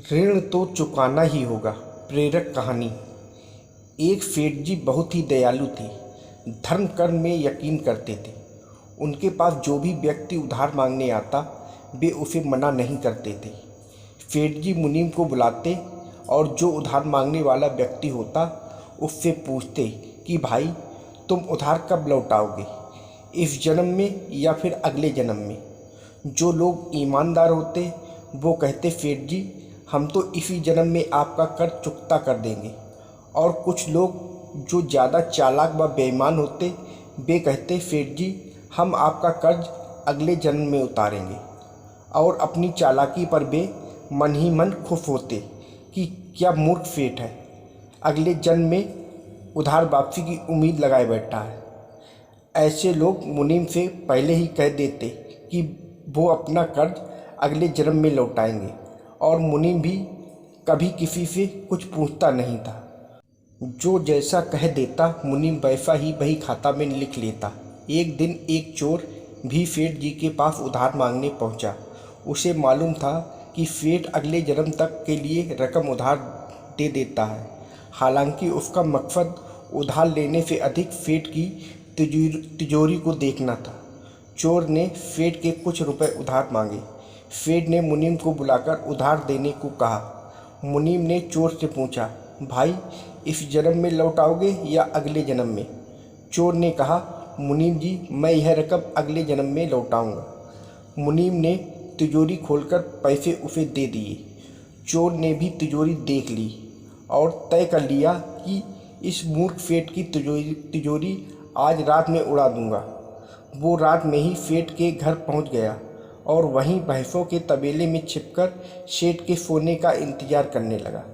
ऋण तो चुकाना ही होगा। प्रेरक कहानी। एक सेठ जी बहुत ही दयालु थे। धर्म कर्म में यकीन करते थे। उनके पास जो भी व्यक्ति उधार मांगने आता वे उसे मना नहीं करते थे। सेठ जी मुनीम को बुलाते और जो उधार मांगने वाला व्यक्ति होता उससे पूछते कि भाई तुम उधार कब लौटाओगे, इस जन्म में या फिर अगले जन्म में। जो लोग ईमानदार होते वो कहते सेठ जी हम तो इसी जन्म में आपका कर्ज चुकता कर देंगे। और कुछ लोग जो ज़्यादा चालाक व बेईमान होते वे कहते सेठ जी हम आपका कर्ज अगले जन्म में उतारेंगे। और अपनी चालाकी पर वे मन ही मन खुश होते कि क्या मूर्ख सेठ है, अगले जन्म में उधार वापसी की उम्मीद लगाए बैठा है। ऐसे लोग मुनीम से पहले ही कह देते कि वो अपना कर्ज अगले जन्म में लौटाएंगे और मुनीम भी कभी किसी से कुछ पूछता नहीं था। जो जैसा कह देता मुनीम वैसा ही बही खाता में लिख लेता। एक दिन एक चोर भी सेठ जी के पास उधार मांगने पहुंचा। उसे मालूम था कि सेठ अगले जन्म तक के लिए रकम उधार दे देता है। हालांकि उसका मकसद उधार लेने से अधिक सेठ की तिजोरी को देखना था। चोर ने सेठ के कुछ रुपए उधार मांगे। सेठ ने मुनीम को बुलाकर उधार देने को कहा। मुनीम ने चोर से पूछा, भाई इस जन्म में लौटाओगे या अगले जन्म में? चोर ने कहा, मुनीम जी मैं यह रकम अगले जन्म में लौटाऊंगा। मुनीम ने तिजोरी खोलकर पैसे उसे दे दिए। चोर ने भी तिजोरी देख ली और तय कर लिया कि इस मूर्ख सेठ की तिजोरी आज रात में उड़ा दूंगा। वो रात में ही सेठ के घर पहुंच गया और वहीं भैंसों के तबेले में छिपकर सेठ के सोने का इंतजार करने लगा।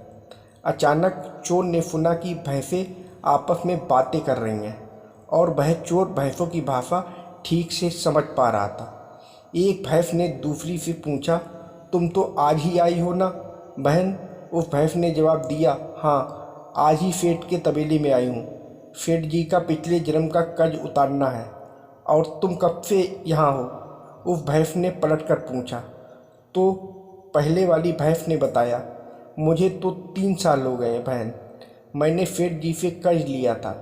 अचानक चोर ने सुना कि भैंसें आपस में बातें कर रही हैं और वह चोर भैंसों की भाषा ठीक से समझ पा रहा था। एक भैंस ने दूसरी से पूछा, तुम तो आज ही आई हो ना बहन? उस भैंस ने जवाब दिया, हाँ आज ही सेठ के तबेले में आई हूँ। सेठ जी का पिछले जन्म का कर्ज उतारना है। और तुम कब से यहाँ हो? उस भैंस ने पलटकर पूछा। तो पहले वाली भैंस ने बताया, मुझे तो 3 साल हो गए बहन। मैंने सेठ जी से कर्ज लिया था,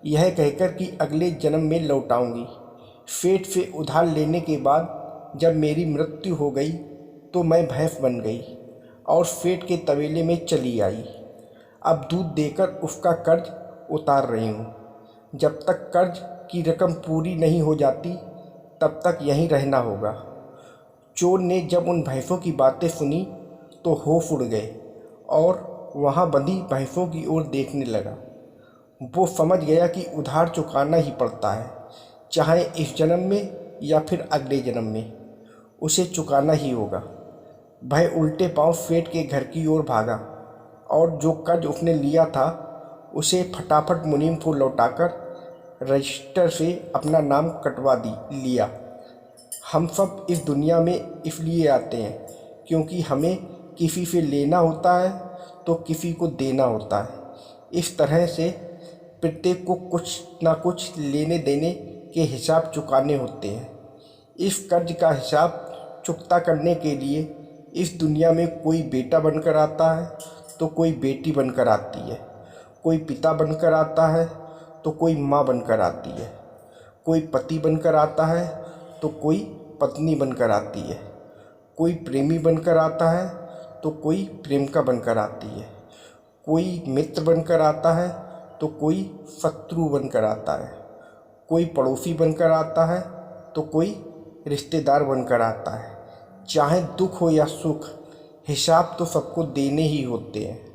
यह कहकर कि अगले जन्म में लौटाऊंगी। सेठ से उधार लेने के बाद जब मेरी मृत्यु हो गई तो मैं भैंस बन गई और सेठ के तबेले में चली आई। अब दूध देकर उसका कर्ज उतार रही हूँ। जब तक कर्ज की रकम पूरी नहीं हो जाती तब तक यहीं रहना होगा। चोर ने जब उन भैंसों की बातें सुनी तो होश उड़ गए और वहाँ बंधी भैंसों की ओर देखने लगा। वो समझ गया कि उधार चुकाना ही पड़ता है, चाहे इस जन्म में या फिर अगले जन्म में, उसे चुकाना ही होगा। वह उल्टे पांव सेठ के घर की ओर भागा और जो कर्ज उसने लिया था उसे फटाफट मुनीम को लौटाकर रजिस्टर से अपना नाम कटवा लिया। हम सब इस दुनिया में इसलिए आते हैं क्योंकि हमें किसी से लेना होता है तो किसी को देना होता है। इस तरह से प्रत्येक को कुछ ना कुछ लेने देने के हिसाब चुकाने होते हैं। इस कर्ज का हिसाब चुकता करने के लिए इस दुनिया में कोई बेटा बनकर आता है तो कोई बेटी बनकर आती है, कोई पिता बनकर आता है तो कोई माँ बनकर आती है, कोई पति बनकर आता है तो कोई पत्नी बनकर आती है, कोई प्रेमी बनकर आता है तो कोई प्रेमिका बनकर आती है, कोई मित्र बनकर आता है तो कोई शत्रु बनकर आता है, कोई पड़ोसी बनकर आता है तो कोई रिश्तेदार बनकर आता है। चाहे दुख हो या सुख, हिसाब तो सबको देने ही होते हैं।